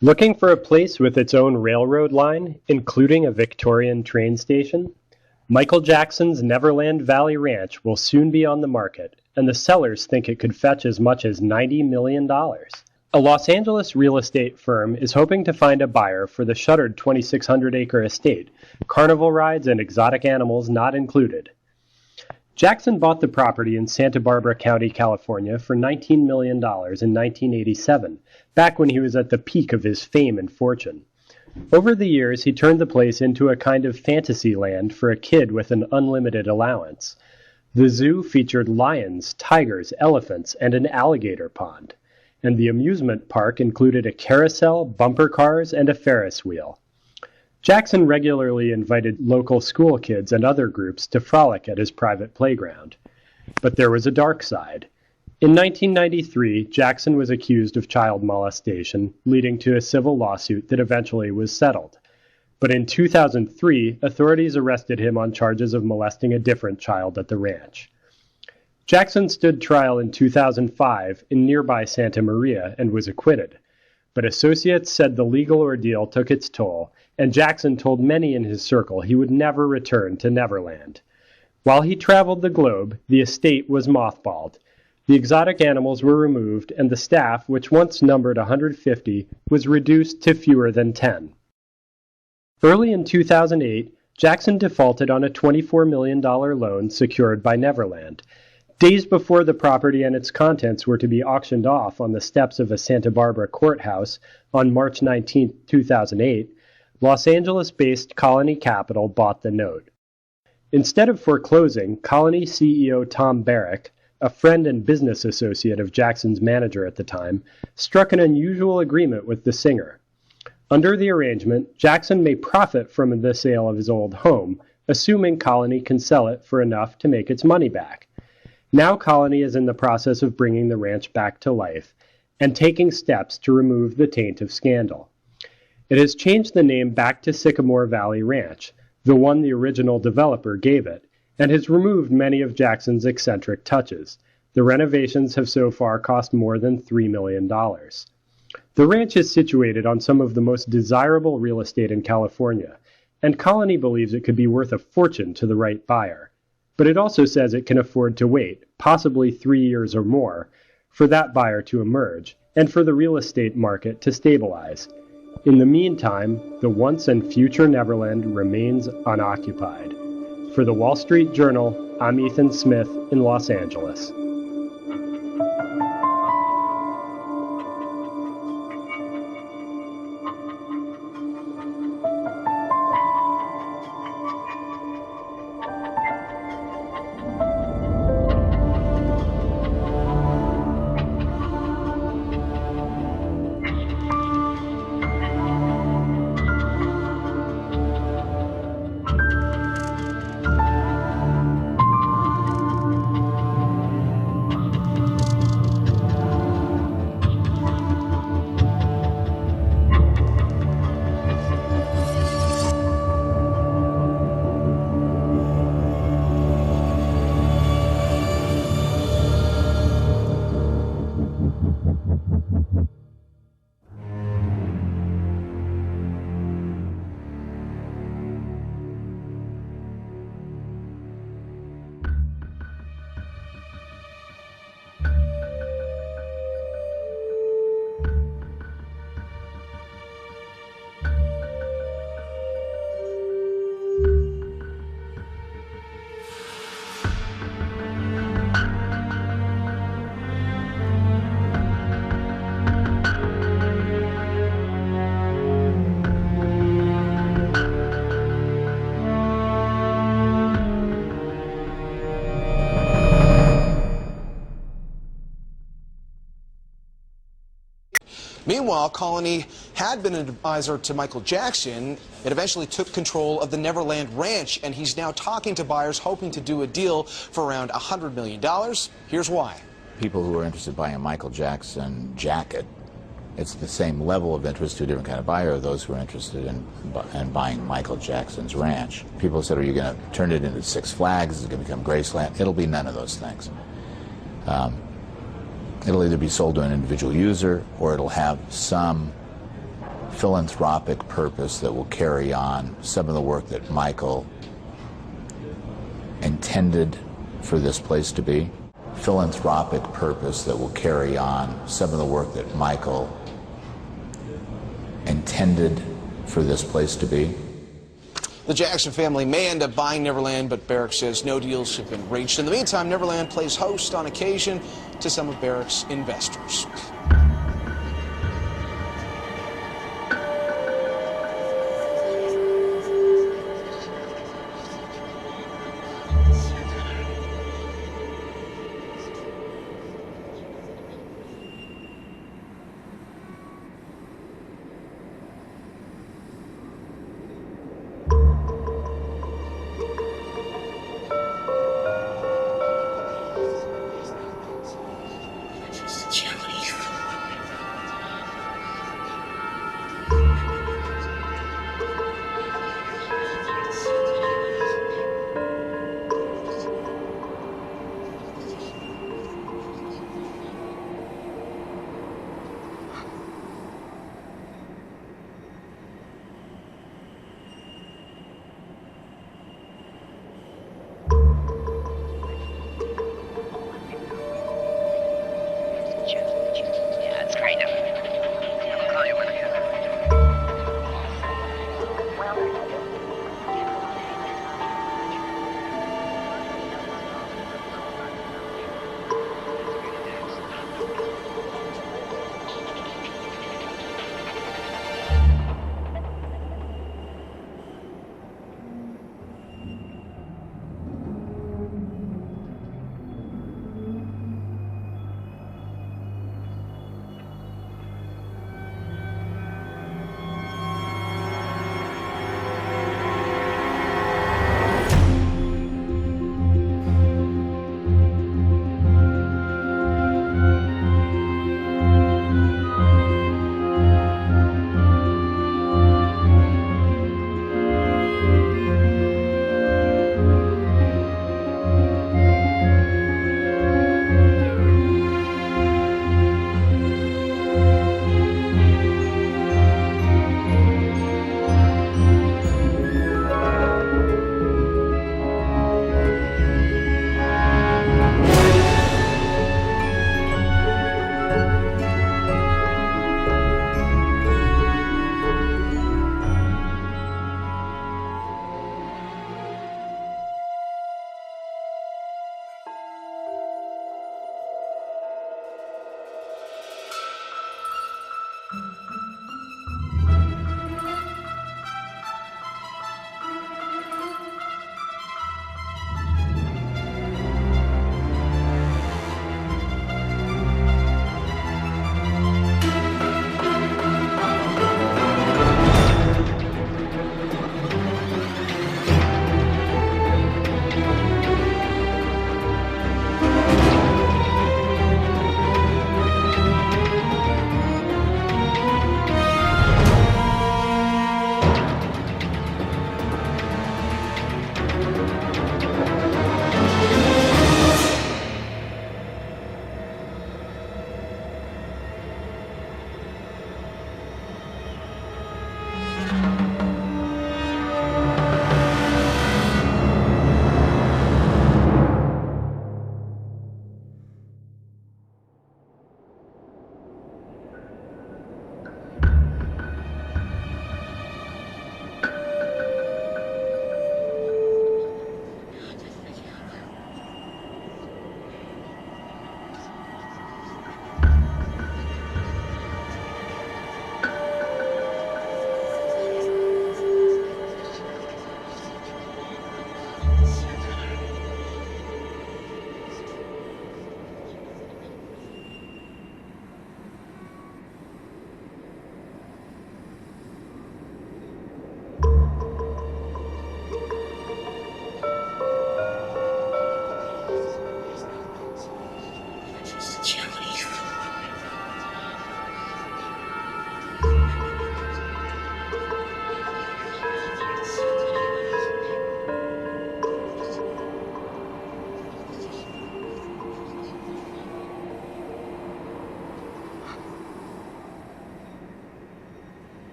Looking for a place with its own railroad line, including a Victorian train station? Michael Jackson's Neverland Valley Ranch will soon be on the market, and the sellers think it could fetch as much as $90 million. A Los Angeles real estate firm is hoping to find a buyer for the shuttered 2,600-acre estate, carnival rides and exotic animals not included. Jackson bought the property in Santa Barbara County, California for $19 million in 1987, back when he was at the peak of his fame and fortune. Over the years, he turned the place into a kind of fantasy land for a kid with an unlimited allowance. The zoo featured lions, tigers, elephants, and an alligator pond. And the amusement park included a carousel, bumper cars, and a Ferris wheel. Jackson regularly invited local school kids and other groups to frolic at his private playground. But there was a dark side. In 1993, Jackson was accused of child molestation, leading to a civil lawsuit that eventually was settled. But in 2003, authorities arrested him on charges of molesting a different child at the ranch. Jackson stood trial in 2005 in nearby Santa Maria and was acquitted. But associates said the legal ordeal took its toll, and Jackson told many in his circle he would never return to Neverland. While he traveled the globe, the estate was mothballed. The exotic animals were removed, and the staff, which once numbered 150, was reduced to fewer than 10. Early in 2008, Jackson defaulted on a $24 million loan secured by Neverland. Days before the property and its contents were to be auctioned off on the steps of a Santa Barbara courthouse on March 19, 2008, Los Angeles-based Colony Capital bought the note. Instead of foreclosing, Colony CEO Tom Barrick, a friend and business associate of Jackson's manager at the time, struck an unusual agreement with the singer. Under the arrangement, Jackson may profit from the sale of his old home, assuming Colony can sell it for enough to make its money back. Now Colony is in the process of bringing the ranch back to life and taking steps to remove the taint of scandal. It has changed the name back to Sycamore Valley Ranch, the one the original developer gave it, and has removed many of Jackson's eccentric touches. The renovations have so far cost more than $3 million. The ranch is situated on some of the most desirable real estate in California, and Colony believes it could be worth a fortune to the right buyer. But it also says it can afford to wait, possibly 3 years or more, for that buyer to emerge, and for the real estate market to stabilize. In the meantime, the once and future Neverland remains unoccupied. For the Wall Street Journal, I'm Ethan Smith in Los Angeles. Meanwhile, Colony had been an advisor to Michael Jackson. It eventually took control of the Neverland Ranch, and he's now talking to buyers hoping to do a deal for around $100 million. Here's why. People who are interested in buying a Michael Jackson jacket, it's the same level of interest to a different kind of buyer, those who are interested in buying Michael Jackson's ranch. People said, are you going to turn it into Six Flags? Is it going to become Graceland? It'll be none of those things. It'll either be sold to an individual user, or it'll have some philanthropic purpose that will carry on some of the work that Michael intended for this place to be. Philanthropic purpose that will carry on some of the work that Michael intended for this place to be. The Jackson family may end up buying Neverland, but Barrick says no deals have been reached. In the meantime, Neverland plays host on occasion to some of Barrick's investors. Jelly.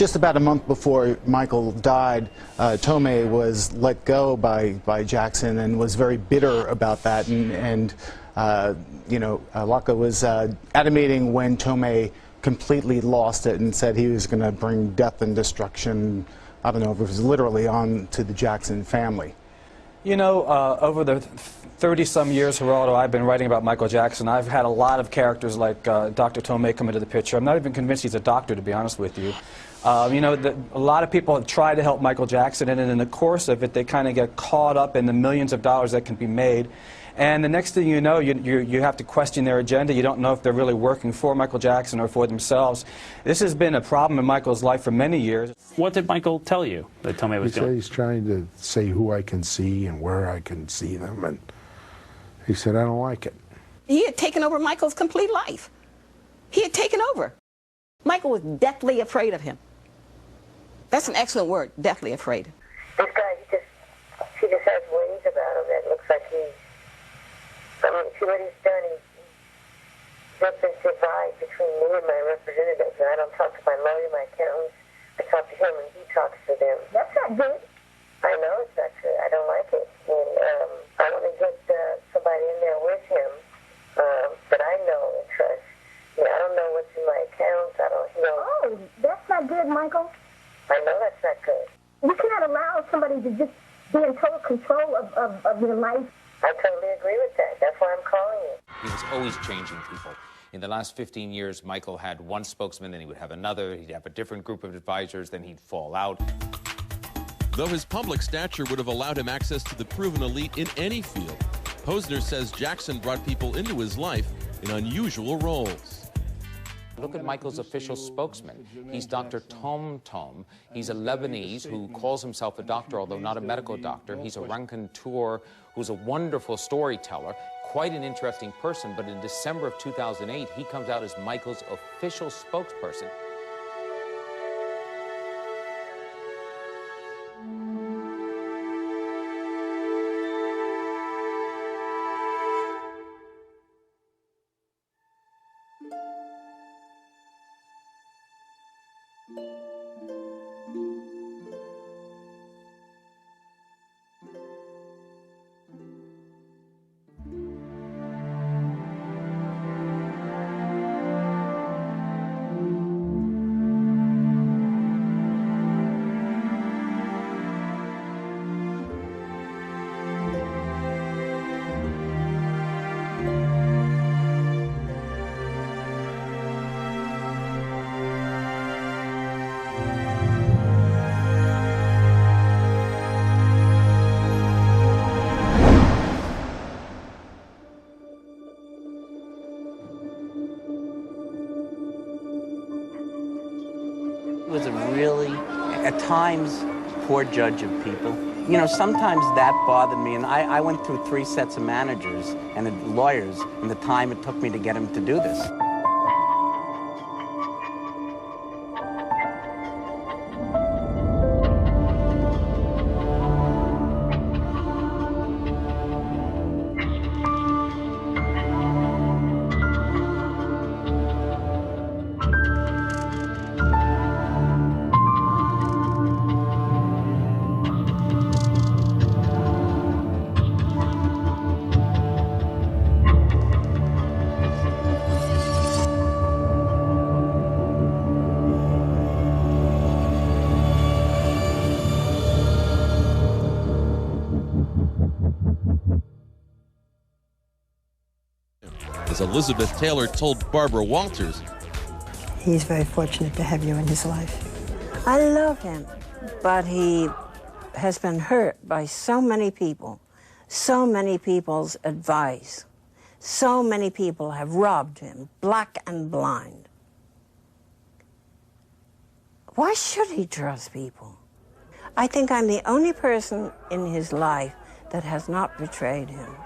Just about a month before Michael died, Tohme was let go by Jackson and was very bitter about that. And Laka was animating when Tohme completely lost it and said he was going to bring death and destruction, I don't know if it was literally, on to the Jackson family. You know, over the 30-some years, Geraldo, I've been writing about Michael Jackson. I've had a lot of characters like Dr. Tohme come into the picture. I'm not even convinced he's a doctor, to be honest with you. You know, a lot of people have tried to help Michael Jackson, and in the course of it, they kind of get caught up in the millions of dollars that can be made. And the next thing you know, you have to question their agenda. You don't know if they're really working for Michael Jackson or for themselves. This has been a problem in Michael's life for many years. What did Michael tell you that Tohme was doing? He said he's trying to say who I can see and where I can see them, and he said, I don't like it. He had taken over Michael's complete life. He had taken over. Michael was deathly afraid of him. That's an excellent word, deathly afraid. This guy, he just has ways about him that looks like he's, see what he's done, he's jumped this divide between me and my representatives, and I don't talk to my lawyer, my accountants, I talk to him and he talks to them. That's not good. I know it's not good. I don't like it. And I want to get somebody in there with him that I know and trust. I don't know what's in my accounts. I don't know. Oh, that's not good, Michael. I know that's not good. You cannot allow somebody to just be in total control of your life. I totally agree with that. That's why I'm calling you. He was always changing people. In the last 15 years, Michael had one spokesman, then he would have another. He'd have a different group of advisors, then he'd fall out. Though his public stature would have allowed him access to the proven elite in any field, Posner says Jackson brought people into his life in unusual roles. Look at Michael's official spokesman. He's Dr. Tohme. He's a Lebanese who calls himself a doctor, although not a medical doctor. He's a raconteur who's a wonderful storyteller, quite an interesting person. But in December of 2008, he comes out as Michael's official spokesperson. He was a really, at times, poor judge of people. You know, sometimes that bothered me, and I went through 3 sets of managers and lawyers in the time it took me to get him to do this. As Elizabeth Taylor told Barbara Walters, he's very fortunate to have you in his life. I love him, but he has been hurt by so many people, so many people's advice. So many people have robbed him, black and blind. Why should he trust people? I think I'm the only person in his life that has not betrayed him.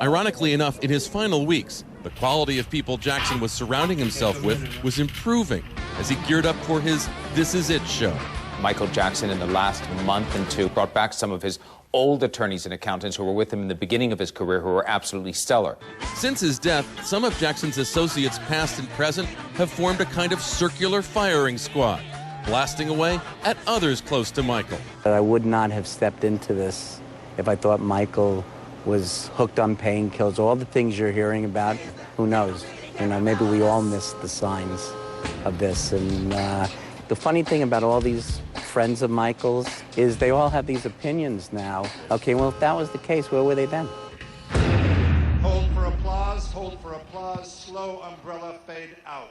Ironically enough, in his final weeks, the quality of people Jackson was surrounding himself with was improving as he geared up for his This Is It show. Michael Jackson, in the last month and 2, brought back some of his old attorneys and accountants who were with him in the beginning of his career, who were absolutely stellar. Since his death, some of Jackson's associates, past and present, have formed a kind of circular firing squad. blasting away at others close to Michael. I would not have stepped into this if I thought Michael was hooked on painkillers. All the things you're hearing about, who knows? You know, maybe we all missed the signs of this. And the funny thing about all these friends of Michael's is they all have these opinions now. Okay, well, if that was the case, where were they then? Hold for applause, slow umbrella fade out.